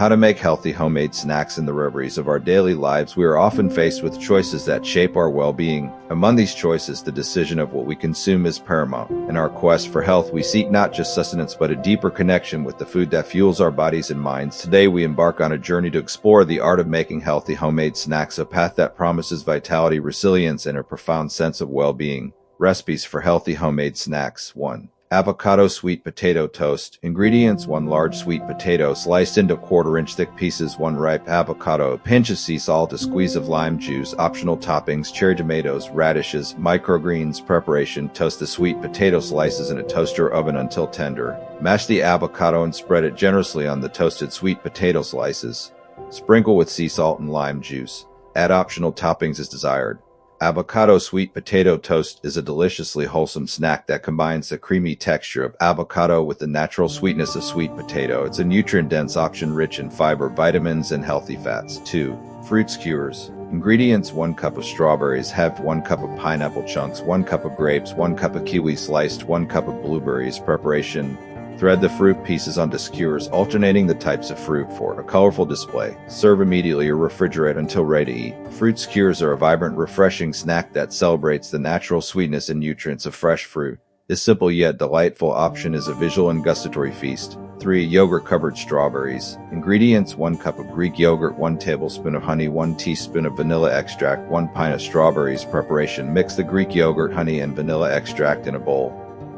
How to make healthy homemade snacks. In the reveries of our daily lives, we are often faced with choices that shape our well-being. Among these choices, the decision of what we consume is paramount. In our quest for health, we seek not just sustenance but a deeper connection with the food that fuels our bodies and minds. Today, we embark on a journey to explore the art of making healthy homemade snacks, a path that promises vitality, resilience, and a profound sense of well-being. Recipes for healthy homemade snacks. 1. Avocado sweet potato toast. Ingredients: 1 large sweet potato sliced into quarter-inch thick pieces, 1 ripe avocado, a pinch of sea salt, a squeeze of lime juice. Optional toppings: cherry tomatoes, radishes, microgreens. Preparation: toast the sweet potato slices in a toaster oven until tender. Mash the avocado and spread it generously on the toasted sweet potato slices. Sprinkle with sea salt and lime juice. Add optional toppings as desired. Avocado sweet potato toast is a deliciously wholesome snack that combines the creamy texture of avocado with the natural sweetness of sweet potato. It's a nutrient-dense option rich in fiber, vitamins, and healthy fats. 2. Fruit skewers. Ingredients: 1 cup of strawberries, half 1 cup of pineapple chunks, 1 cup of grapes, 1 cup of kiwi sliced, 1 cup of blueberries. Preparation: thread the fruit pieces onto skewers, alternating the types of fruit for a colorful display. Serve immediately or refrigerate until ready to eat. Fruit skewers are a vibrant, refreshing snack that celebrates the natural sweetness and nutrients of fresh fruit. This simple yet delightful option is a visual and gustatory feast. 3. Yogurt-covered strawberries. Ingredients: 1 cup of Greek yogurt, 1 tablespoon of honey, 1 teaspoon of vanilla extract, 1 pint of strawberries. Preparation: mix the Greek yogurt, honey, and vanilla extract in a bowl.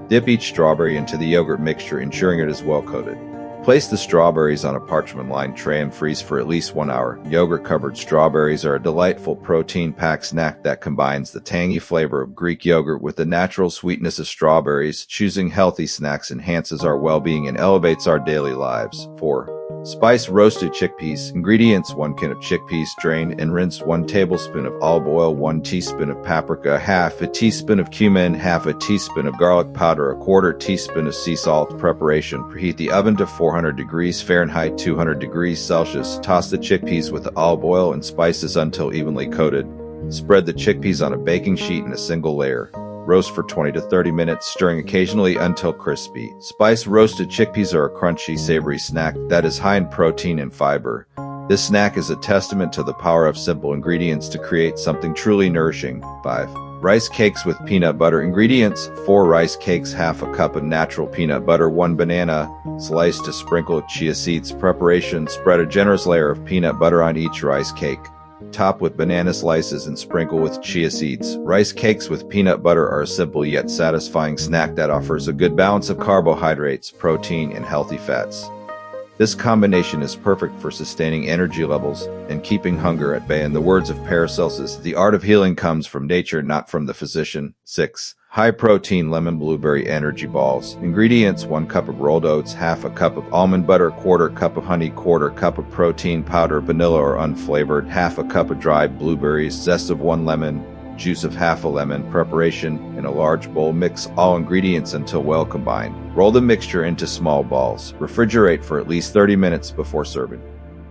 Dip each strawberry into the yogurt mixture, ensuring it is well coated. Place the strawberries on a parchment-lined tray and freeze for at least 1 hour. Yogurt-covered strawberries are a delightful protein-packed snack that combines the tangy flavor of Greek yogurt with the natural sweetness of strawberries. Choosing healthy snacks enhances our well-being and elevates our daily lives. 4. Spiced roasted chickpeas. Ingredients: 1 can of chickpeas, drain and rinse, 1 tablespoon of olive oil, 1 teaspoon of paprika, half a teaspoon of cumin, half a teaspoon of garlic powder, a quarter teaspoon of sea salt. Preparation: preheat the oven to 400 degrees Fahrenheit, 200 degrees Celsius. Toss the chickpeas with the olive oil and spices until evenly coated. Spread the chickpeas on a baking sheet in a single layer. Roast for 20 to 30 minutes, stirring occasionally until crispy. Spiced roasted chickpeas are a crunchy, savory snack that is high in protein and fiber. This snack is a testament to the power of simple ingredients to create something truly nourishing. 5. Rice cakes with peanut butter. Ingredients: 4 rice cakes, half a cup of natural peanut butter, 1 banana, sliced to sprinkle with chia seeds. Preparation: spread a generous layer of peanut butter on each rice cake. Top with banana slices and sprinkle with chia seeds. Rice cakes with peanut butter are a simple yet satisfying snack that offers a good balance of carbohydrates, protein, and healthy fats. This combination is perfect for sustaining energy levels and keeping hunger at bay. In the words of Paracelsus, the art of healing comes from nature, not from the physician. 6. High-protein lemon blueberry energy balls. Ingredients: 1 cup of rolled oats, half a cup of almond butter, quarter cup of honey, quarter cup of protein powder, vanilla or unflavored, half a cup of dried blueberries, zest of 1 lemon, juice of half a lemon. Preparation: in a large bowl, mix all ingredients until well combined. Roll the mixture into small balls. Refrigerate for at least 30 minutes before serving.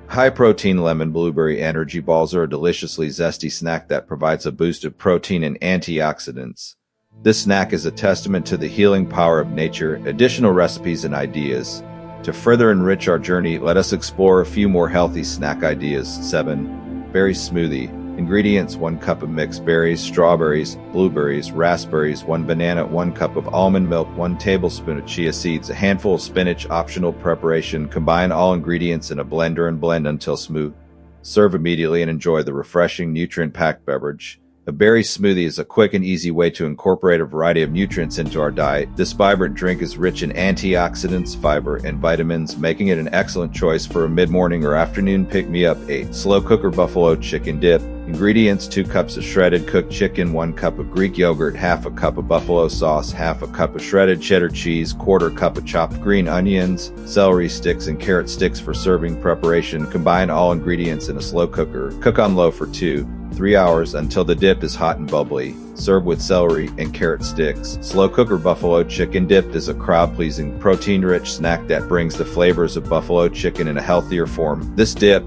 High-protein lemon blueberry energy balls are a deliciously zesty snack that provides a boost of protein and antioxidants. This snack is a testament to the healing power of nature. Additional recipes and ideas. To further enrich our journey, let us explore a few more healthy snack ideas. 7. Berry smoothie. Ingredients: 1 cup of mixed berries, strawberries, blueberries, raspberries, 1 banana, 1 cup of almond milk, 1 tablespoon of chia seeds, a handful of spinach. Optional. Preparation: combine all ingredients in a blender and blend until smooth. Serve immediately and enjoy the refreshing, nutrient-packed beverage. A berry smoothie is a quick and easy way to incorporate a variety of nutrients into our diet. This vibrant drink is rich in antioxidants, fiber, and vitamins, making it an excellent choice for a mid-morning or afternoon pick-me-up. 8. Slow cooker buffalo chicken dip. Ingredients: 2 cups of shredded cooked chicken, 1 cup of Greek yogurt, half a cup of buffalo sauce, half a cup of shredded cheddar cheese, quarter cup of chopped green onions, celery sticks, and carrot sticks for serving. Preparation: combine all ingredients in a slow cooker. Cook on low for 2-3 hours until the dip is hot and bubbly. Serve with celery and carrot sticks. Slow cooker buffalo chicken dip is a crowd-pleasing, protein-rich snack that brings the flavors of buffalo chicken in a healthier form. This dip,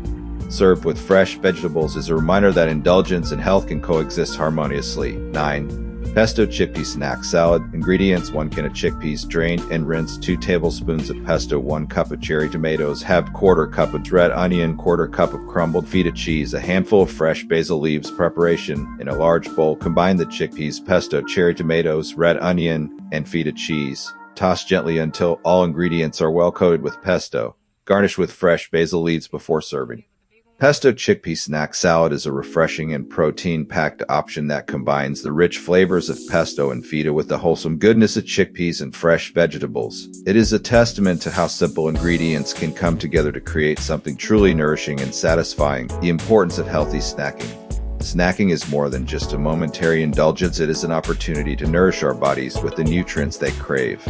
served with fresh vegetables, is a reminder that indulgence and health can coexist harmoniously. 9. Pesto chickpea snack salad. Ingredients: 1 can of chickpeas, drained and rinsed, 2 tablespoons of pesto, 1 cup of cherry tomatoes, half quarter cup of red onion, quarter cup of crumbled feta cheese, a handful of fresh basil leaves. Preparation: in a large bowl, combine the chickpeas, pesto, cherry tomatoes, red onion, and feta cheese. Toss gently until all ingredients are well coated with pesto. Garnish with fresh basil leaves before serving. Pesto chickpea snack salad is a refreshing and protein-packed option that combines the rich flavors of pesto and feta with the wholesome goodness of chickpeas and fresh vegetables. It is a testament to how simple ingredients can come together to create something truly nourishing and satisfying. The importance of healthy snacking. Snacking is more than just a momentary indulgence. It is an opportunity to nourish our bodies with the nutrients they crave.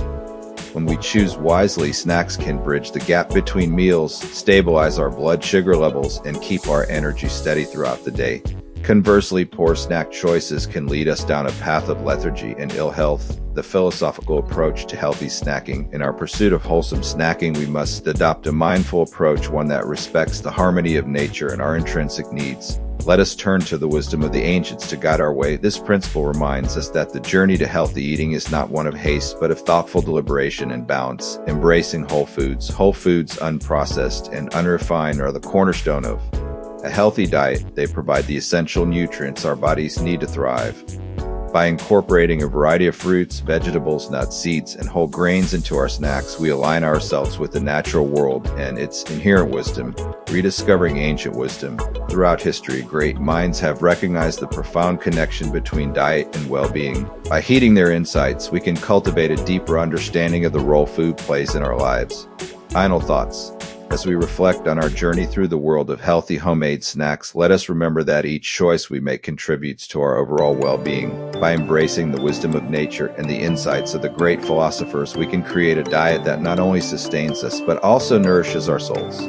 When we choose wisely, snacks can bridge the gap between meals, stabilize our blood sugar levels, and keep our energy steady throughout the day. Conversely, poor snack choices can lead us down a path of lethargy and ill health. The philosophical approach to healthy snacking. In our pursuit of wholesome snacking, we must adopt a mindful approach, one that respects the harmony of nature and our intrinsic needs. Let us turn to the wisdom of the ancients to guide our way. This principle reminds us that the journey to healthy eating is not one of haste, but of thoughtful deliberation and balance. Embracing whole foods, unprocessed and unrefined, are the cornerstone of a healthy diet. They provide the essential nutrients our bodies need to thrive. By incorporating a variety of fruits, vegetables, nuts, seeds, and whole grains into our snacks, we align ourselves with the natural world and its inherent wisdom. Rediscovering ancient wisdom. Throughout history, great minds have recognized the profound connection between diet and well-being. By heeding their insights, we can cultivate a deeper understanding of the role food plays in our lives. Final thoughts. As we reflect on our journey through the world of healthy homemade snacks, let us remember that each choice we make contributes to our overall well-being. By embracing the wisdom of nature and the insights of the great philosophers, we can create a diet that not only sustains us, but also nourishes our souls.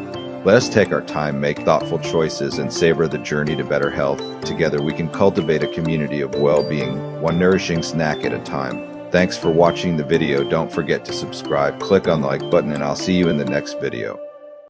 Let us take our time, make thoughtful choices, and savor the journey to better health. Together, we can cultivate a community of well-being, one nourishing snack at a time. Thanks for watching the video. Don't forget to subscribe, click on the like button, and I'll see you in the next video.